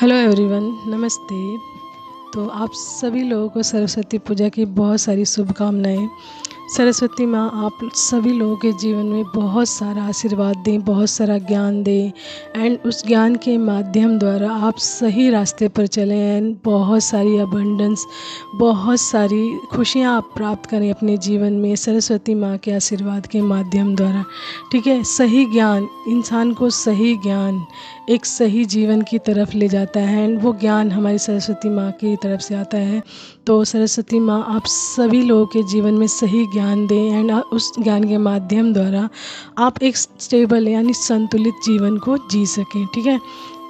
Hello everyone, नमस्ते। तो आप सभी लोगों को सरस्वती पूजा की बहुत सारी शुभकामनाएं। सरस्वती माँ आप सभी लोगों के जीवन में बहुत सारा आशीर्वाद दें, बहुत सारा ज्ञान दें एंड उस ज्ञान के माध्यम द्वारा आप सही रास्ते पर चलें एंड बहुत सारी अबंडेंस, बहुत सारी खुशियाँ आप प्राप्त करें अपने जीवन में सरस्वती माँ के आशीर्वाद के माध्यम द्वारा। ठीक है, सही ज्ञान इंसान को सही ज्ञान एक सही जीवन की तरफ ले जाता है एंड वो ज्ञान हमारी सरस्वती माँ की तरफ से आता है। तो सरस्वती माँ आप सभी लोगों के जीवन में सही ज्ञान दें एंड उस ज्ञान के माध्यम द्वारा आप एक स्टेबल यानी संतुलित जीवन को जी सकें। ठीक है,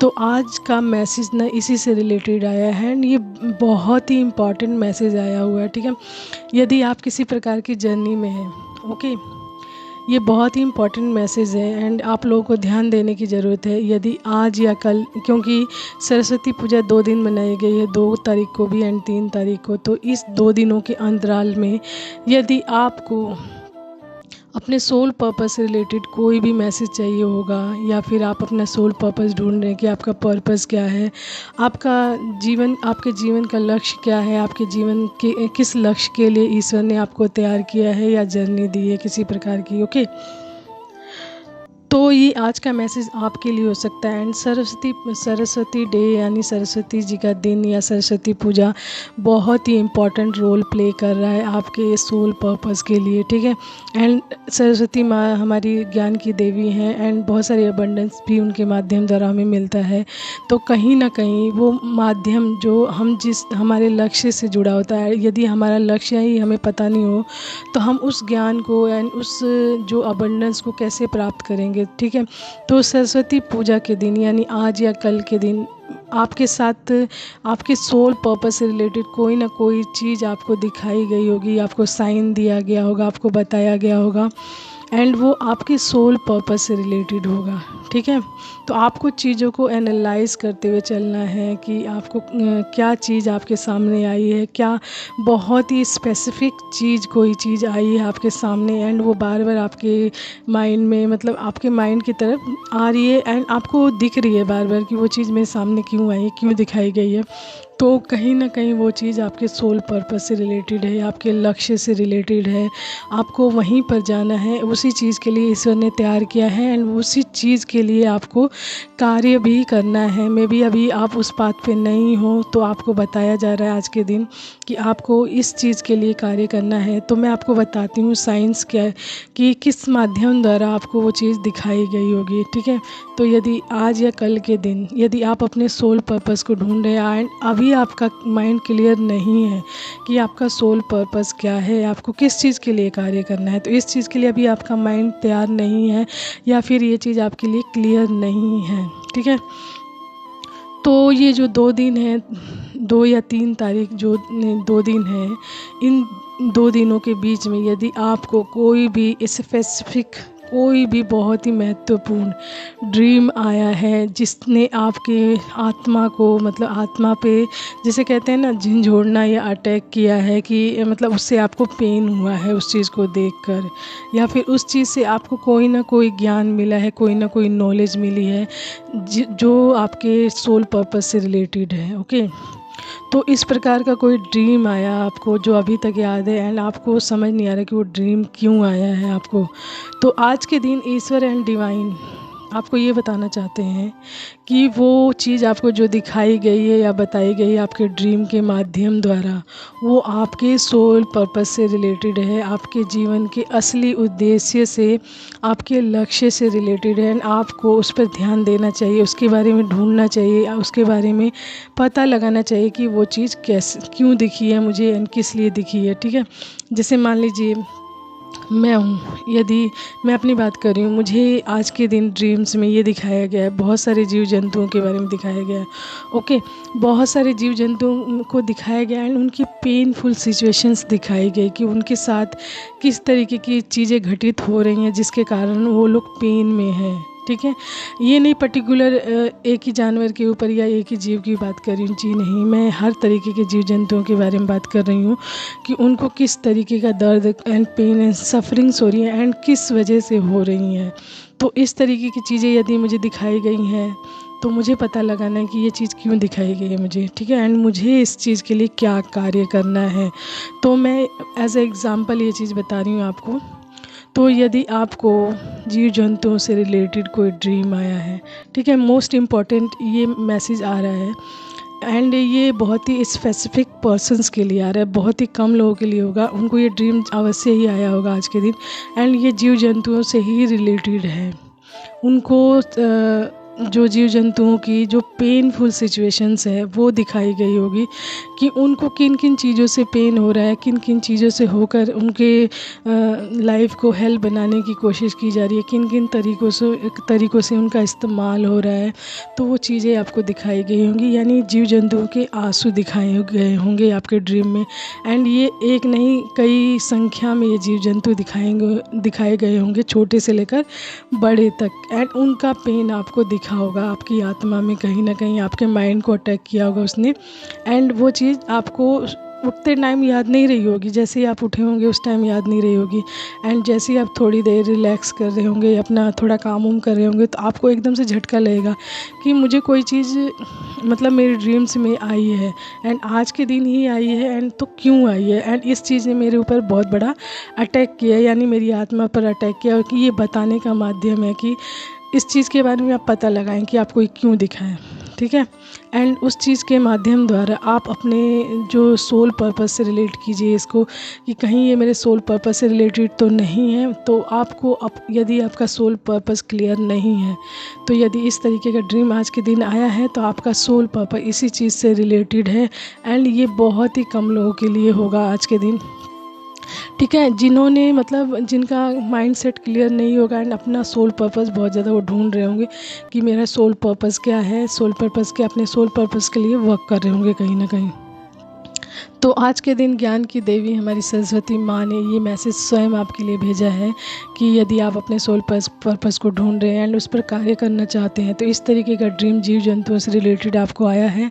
तो आज का मैसेज ना इसी से रिलेटेड आया है एंड ये बहुत ही इम्पॉर्टेंट मैसेज आया हुआ है। ठीक है, यदि आप किसी प्रकार की जर्नी में हैं, ओके, ये बहुत ही इम्पॉर्टेंट मैसेज है एंड आप लोगों को ध्यान देने की ज़रूरत है। यदि आज या कल, क्योंकि सरस्वती पूजा 2 दिन मनाई गई है, 2 तारीख को भी एंड 3 तारीख को, तो इस 2 दिनों के अंतराल में यदि आपको अपने सोल पर्पस से रिलेटेड कोई भी मैसेज चाहिए होगा या फिर आप अपना सोल पर्पस ढूंढ रहे हैं कि आपका पर्पस क्या है, आपका जीवन, आपके जीवन का लक्ष्य क्या है, आपके जीवन के किस लक्ष्य के लिए ईश्वर ने आपको तैयार किया है या जर्नी दी है किसी प्रकार की, ओके। तो ये आज का मैसेज आपके लिए हो सकता है एंड सरस्वती डे यानी सरस्वती जी का दिन या सरस्वती पूजा बहुत ही इम्पॉर्टेंट रोल प्ले कर रहा है आपके सोल पर्पस के लिए। ठीक है, एंड सरस्वती माँ हमारी ज्ञान की देवी हैं एंड बहुत सारी अबंडेंस भी उनके माध्यम द्वारा हमें मिलता है। तो कहीं ना कहीं वो माध्यम जो हमारे लक्ष्य से जुड़ा होता है, यदि हमारा लक्ष्य ही हमें पता नहीं हो तो हम उस ज्ञान को एंड उस जो अबंडेंस को कैसे प्राप्त करेंगे। ठीक है, तो सरस्वती पूजा के दिन यानी आज या कल के दिन आपके साथ आपके सोल पर्पस से रिलेटेड कोई ना कोई चीज़ आपको दिखाई गई होगी, आपको साइन दिया गया होगा, आपको बताया गया होगा एंड वो आपके सोल पर्पस से रिलेटेड होगा। ठीक है, तो आपको चीज़ों को एनालाइज करते हुए चलना है कि आपको क्या चीज़ आपके सामने आई है, क्या बहुत ही स्पेसिफिक चीज़, कोई चीज़ आई है आपके सामने एंड वो बार बार आपके माइंड में, मतलब आपके माइंड की तरफ आ रही है एंड आपको दिख रही है बार बार कि वो चीज़ मेरे सामने क्यों आई, क्यों दिखाई गई है। तो कहीं ना कहीं वो चीज़ आपके सोल पर्पस से रिलेटेड है, आपके लक्ष्य से रिलेटेड है, आपको वहीं पर जाना है, उसी चीज़ के लिए ईश्वर ने तैयार किया है एंड उसी चीज़ के लिए आपको कार्य भी करना है। मे बी अभी आप उस बात पे नहीं हो तो आपको बताया जा रहा है आज के दिन कि आपको इस चीज़ के लिए कार्य करना है। तो मैं आपको बताती हूँ साइंस क्या है कि किस माध्यम द्वारा आपको वो चीज़ दिखाई गई होगी। ठीक है, तो यदि आज या कल के दिन यदि आप अपने सोल पर्पस को ढूंढ रहे हैं एंड अभी आपका माइंड क्लियर नहीं है कि आपका सोल पर्पस क्या है, आपको किस चीज़ के लिए कार्य करना है, तो इस चीज़ के लिए अभी आपका माइंड तैयार नहीं है या फिर ये चीज़ आपके लिए क्लियर नहीं है। ठीक है, तो ये जो 2 दिन हैं, 2 या 3 तारीख जो 2 दिन हैं, इन 2 दिनों के बीच में यदि आपको कोई भी स्पेसिफिक, कोई भी बहुत ही महत्वपूर्ण ड्रीम आया है जिसने आपके आत्मा को, मतलब आत्मा पे जिसे कहते हैं ना झंझोड़ना या अटैक किया है, कि मतलब उससे आपको पेन हुआ है उस चीज़ को देखकर, या फिर उस चीज़ से आपको कोई ना कोई ज्ञान मिला है, कोई ना कोई नॉलेज मिली है जो आपके सोल पर्पस से रिलेटेड है। ओके, तो इस प्रकार का कोई ड्रीम आया आपको जो अभी तक याद है एंड आपको समझ नहीं आ रहा कि वो ड्रीम क्यों आया है आपको, तो आज के दिन ईश्वर एंड डिवाइन आपको ये बताना चाहते हैं कि वो चीज़ आपको जो दिखाई गई है या बताई गई है आपके ड्रीम के माध्यम द्वारा, वो आपके सोल पर्पस से रिलेटेड है, आपके जीवन के असली उद्देश्य से, आपके लक्ष्य से रिलेटेड है एंड आपको उस पर ध्यान देना चाहिए, उसके बारे में ढूंढना चाहिए, उसके बारे में पता लगाना चाहिए कि वो चीज़ कैसे, क्यों दिखी है मुझे एंड किस लिए दिखी है। ठीक है, जैसे मान लीजिए मैं हूँ, यदि मैं अपनी बात कर रही हूँ, मुझे आज के दिन ड्रीम्स में ये दिखाया गया है, बहुत सारे जीव जंतुओं के बारे में दिखाया गया है। ओके, बहुत सारे जीव जंतुओं को दिखाया गया एंड उनकी पेनफुल सिचुएशंस दिखाई गई कि उनके साथ किस तरीके की चीज़ें घटित हो रही हैं जिसके कारण वो लोग पेन में हैं। ठीक है, ये नहीं पर्टिकुलर एक ही जानवर के ऊपर या एक ही जीव की बात कर रही हूँ, जी नहीं, मैं हर तरीके के जीव जंतुओं के बारे में बात कर रही हूँ कि उनको किस तरीके का दर्द एंड पेन एंड सफरिंग्स हो रही है एंड किस वजह से हो रही हैं। तो इस तरीके की चीज़ें यदि मुझे दिखाई गई हैं तो मुझे पता लगाना है कि ये चीज़ क्यों दिखाई गई है मुझे, ठीक है, एंड मुझे इस चीज़ के लिए क्या कार्य करना है। तो मैं एज ए एग्ज़ाम्पल ये चीज़ बता रही हूँ आपको। तो यदि आपको जीव जंतुओं से रिलेटेड कोई ड्रीम आया है, ठीक है, मोस्ट इम्पॉर्टेंट ये मैसेज आ रहा है, एंड ये बहुत ही स्पेसिफिक पर्सन्स के लिए आ रहा है, बहुत ही कम लोगों के लिए होगा, उनको ये ड्रीम अवश्य ही आया होगा आज के दिन। एंड ये जीव जंतुओं से ही रिलेटेड है। उनको जो जीव जंतुओं की जो पेनफुल सिचुएशंस है वो दिखाई गई होगी कि उनको किन किन चीज़ों से पेन हो रहा है, किन किन चीज़ों से होकर उनके लाइफ को हेल्प बनाने की कोशिश की जा रही है, किन किन तरीक़ों से उनका इस्तेमाल हो रहा है। तो वो चीज़ें आपको दिखाई गई होंगी, यानी जीव जंतुओं के आंसू दिखाए गए होंगे आपके ड्रीम में। एंड ये एक नहीं, कई संख्या में ये जीव जंतु दिखाए गए होंगे, छोटे से लेकर बड़े तक। एंड उनका पेन आपको दिखा होगा, आपकी आत्मा में कहीं ना कहीं आपके माइंड को अटैक किया होगा उसने। एंड वो चीज़ आपको उठते टाइम याद नहीं रही होगी, जैसे ही आप उठे होंगे उस टाइम याद नहीं रही होगी। एंड जैसे ही आप थोड़ी देर रिलैक्स कर रहे होंगे, अपना थोड़ा काम वाम कर रहे होंगे, तो आपको एकदम से झटका लगेगा कि मुझे कोई चीज़ मतलब मेरे ड्रीम्स में आई है, एंड आज के दिन ही आई है, एंड तो क्यों आई है, एंड इस चीज़ ने मेरे ऊपर बहुत बड़ा अटैक किया, यानी मेरी आत्मा पर अटैक किया। और कि ये बताने का माध्यम है कि इस चीज़ के बारे में आप पता लगाएं कि आपको ये क्यों दिखा है, ठीक है। एंड उस चीज़ के माध्यम द्वारा आप अपने जो सोल पर्पस से रिलेट कीजिए इसको, कि कहीं ये मेरे सोल पर्पस से रिलेटेड तो नहीं है। तो आपको यदि आपका सोल पर्पस क्लियर नहीं है, तो यदि इस तरीके का ड्रीम आज के दिन आया है, तो आपका सोल पर्पस इसी चीज़ से रिलेटेड है। एंड ये बहुत ही कम लोगों के लिए होगा आज के दिन, ठीक है, जिन्होंने मतलब जिनका माइंड सेट क्लियर नहीं होगा एंड अपना सोल पर्पस बहुत ज़्यादा वो ढूंढ रहे होंगे कि मेरा सोल पर्पस क्या है, सोल पर्पस के अपने सोल पर्पस के लिए वर्क कर रहे होंगे कहीं ना कहीं। तो आज के दिन ज्ञान की देवी हमारी सरस्वती माँ ने ये मैसेज स्वयं आपके लिए भेजा है कि यदि आप अपने सोल पर्पस को ढूंढ रहे हैं एंड उस पर कार्य करना चाहते हैं, तो इस तरीके का ड्रीम जीव जंतुओं से रिलेटेड आपको आया है,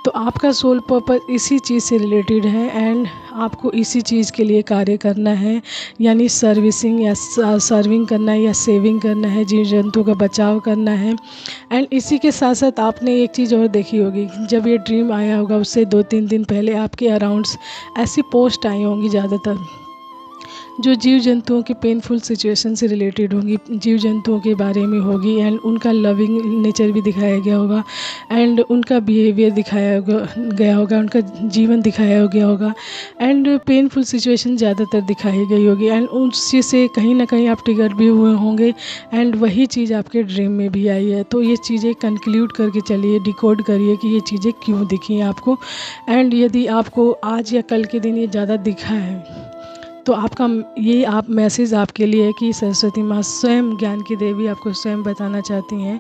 तो आपका सोल पर्पस इसी चीज़ से रिलेटेड है एंड आपको इसी चीज़ के लिए कार्य करना है, यानी सर्विसिंग या सर्विंग करना है या सेविंग करना है, जीव जंतुओं का बचाव करना है। एंड इसी के साथ साथ आपने एक चीज़ और देखी होगी, जब ये ड्रीम आया होगा उससे 2-3 दिन पहले आपके अराउंड्स ऐसी पोस्ट आई होंगी ज़्यादातर जो जीव जंतुओं के पेनफुल सिचुएशन से रिलेटेड होंगी, जीव जंतुओं के बारे में होगी। एंड उनका लविंग नेचर भी दिखाया गया होगा एंड उनका बिहेवियर दिखाया गया होगा, उनका जीवन दिखाया गया होगा एंड पेनफुल सिचुएशन ज़्यादातर दिखाई गई होगी। एंड उस चीज़ से कहीं ना कहीं आप ट्रिगर भी हुए होंगे एंड वही चीज़ आपके ड्रीम में भी आई है। तो ये चीज़ें कंक्लूड करके चलिए, डिकोड करिए कि ये चीज़ें क्यों दिखी हैं आपको। एंड यदि आपको आज या कल के दिन ये ज़्यादा दिखा है, तो आपका ये आप मैसेज आपके लिए है कि सरस्वती माँ स्वयं ज्ञान की देवी आपको स्वयं बताना चाहती हैं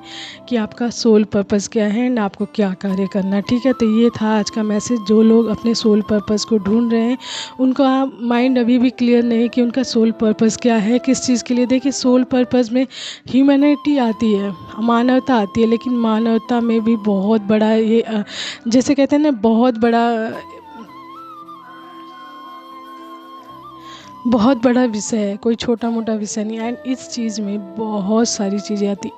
कि आपका सोल पर्पस क्या है एंड आपको क्या कार्य करना है, ठीक है। तो ये था आज का मैसेज। जो लोग अपने सोल पर्पस को ढूंढ रहे हैं, उनका माइंड अभी भी क्लियर नहीं कि उनका सोल पर्पस क्या है, किस चीज़ के लिए। देखिए, सोल पर्पस में ह्यूमैनिटी आती है, मानवता आती है, लेकिन मानवता में भी बहुत बड़ा ये जैसे कहते हैं ना, बहुत बड़ा विषय है, कोई छोटा मोटा विषय नहीं। एंड इस चीज़ में बहुत सारी चीज़ें आती,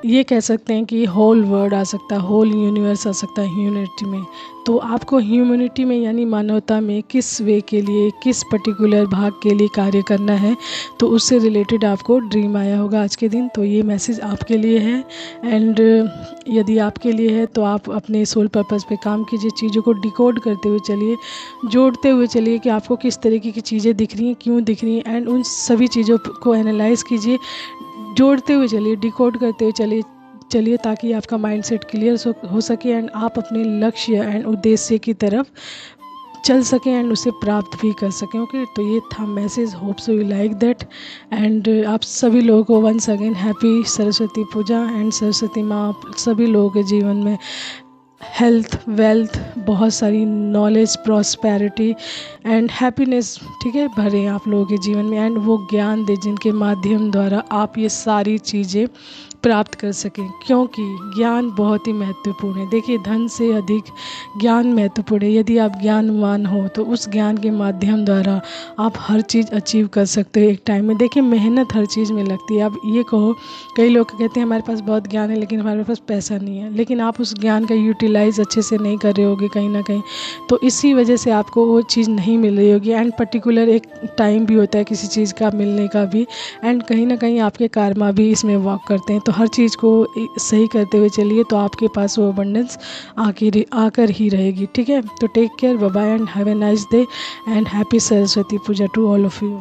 ये कह सकते हैं कि होल वर्ल्ड आ सकता है, होल यूनिवर्स आ सकता है ह्यूमैनिटी में। तो आपको ह्यूमैनिटी में यानी मानवता में किस वे के लिए, किस पर्टिकुलर भाग के लिए कार्य करना है, तो उससे रिलेटेड आपको ड्रीम आया होगा आज के दिन। तो ये मैसेज आपके लिए है एंड यदि आपके लिए है तो आप अपने सोल पर्पस पे काम कीजिए, चीज़ों को डिकोड करते हुए चलिए, जोड़ते हुए चलिए कि आपको किस तरीके की चीज़ें दिख रही हैं, क्यों दिख रही हैं, एंड उन सभी चीज़ों को एनालाइज़ कीजिए, जोड़ते हुए चलिए, डिकोड करते हुए चलिए ताकि आपका माइंड सेट क्लियर हो सके एंड आप अपने लक्ष्य एंड उद्देश्य की तरफ चल सकें एंड उसे प्राप्त भी कर सकें। ओके, तो ये था message. Hope so you like that. And आप सभी लोगों को once again happy Saraswati Puja. And Saraswati माँ आप सभी लोगों के जीवन में हेल्थ, वेल्थ, बहुत सारी नॉलेज, प्रॉस्पेरिटी एंड हैप्पीनेस, ठीक है, भरे आप लोगों के जीवन में। एंड वो ज्ञान दे जिनके माध्यम द्वारा आप ये सारी चीज़ें प्राप्त कर सकें, क्योंकि ज्ञान बहुत ही महत्वपूर्ण है। देखिए, धन से अधिक ज्ञान महत्वपूर्ण है। यदि आप ज्ञानवान हो तो उस ज्ञान के माध्यम द्वारा आप हर चीज़ अचीव कर सकते हो एक टाइम में। देखिए, मेहनत हर चीज़ में लगती है। आप ये कहो, कई लोग कहते हैं हमारे पास बहुत ज्ञान है लेकिन हमारे पास पैसा नहीं है, लेकिन आप उस ज्ञान का यूटिलाइज़ अच्छे से नहीं कर रहे होगे कहीं ना कहीं, तो इसी वजह से आपको वो चीज़ नहीं मिल रही होगी। एंड पर्टिकुलर एक टाइम भी होता है किसी चीज़ का मिलने का भी, एंड कहीं ना कहीं आपके कर्मा भी इसमें वर्क करते हैं। तो हर चीज़ को सही करते हुए चलिए तो आपके पास वो अबंडेंस आकर ही रहेगी। ठीक है, तो take care, bye bye and have a nice day and happy Saraswati Puja to all of you.